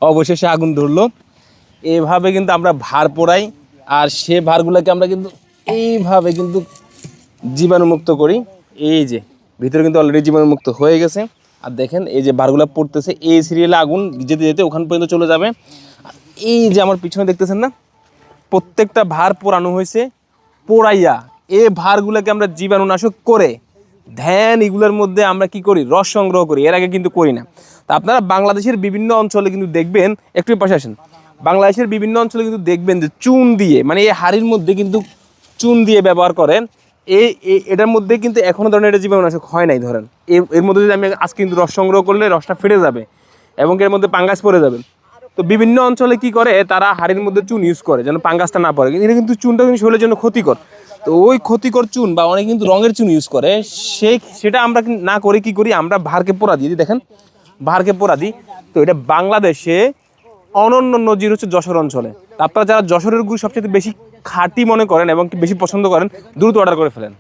অবশেষে আগুন ধরলো। এইভাবে কিন্তু আমরা ভার পোড়াই, আর সে ভারগুলোকে আমরা কিন্তু এইভাবে কিন্তু জীবাণুমুক্ত করি। এই যে ভিতরে কিন্তু অলরেডি জীবাণুমুক্ত হয়ে গেছে। আর দেখেন এই যে ভারগুলো পড়তেছে, এই সিরিয়ালে আগুন যেতে যেতে ওখান পর্যন্ত চলে যাবে। আর এই যে আমার পিছনে দেখতেছেন না, প্রত্যেকটা ভার পোড়ানো হয়েছে। পোড়াইয়া এই ভারগুলোকে আমরা জীবাণুনাশক করে ধ্যান এগুলোর মধ্যে আমরা কি করি, রস সংগ্রহ করি। এর আগে কিন্তু করি না। তা আপনারা বাংলাদেশের বিভিন্ন অঞ্চলে কিন্তু দেখবেন, একটু পাশে আসেন, বাংলাদেশের বিভিন্ন অঞ্চলে কিন্তু দেখবেন যে চুন দিয়ে, মানে এই হাড়ির মধ্যে কিন্তু চুন দিয়ে ব্যবহার করেন। এটার মধ্যে কিন্তু এখনো ধরনের এটা জীবাণুনাশক হয় নাই। ধরেন এর মধ্যে যদি আমি আজকে কিন্তু রস সংগ্রহ করলে রসটা ফেটে যাবে এবং এর মধ্যে পাঙ্গাস পড়ে যাবে। তো বিভিন্ন অঞ্চলে কি করে, তারা হাড়ির মধ্যে চুন ইউজ করে যেন পাঙ্গাসটা না পড়ে। এটা কিন্তু চুনটা কিন্তু শরীরের জন্য ক্ষতিকর। তো ওই ক্ষতিকর চুন বা অনেকে কিন্তু রঙের চুন ইউজ করে, সেটা আমরা না করে কি করি, আমরা ভারকে পোড়া দিই। দেখেন ভারকে পোড়া দিই। তো এটা বাংলাদেশে অনন্য নজির হচ্ছে যশোর অঞ্চলে। আপনারা যারা যশোরের গুড় সবচেয়ে বেশি খাঁটি মনে করেন এবং বেশি পছন্দ করেন, দ্রুত অর্ডার করে ফেলেন।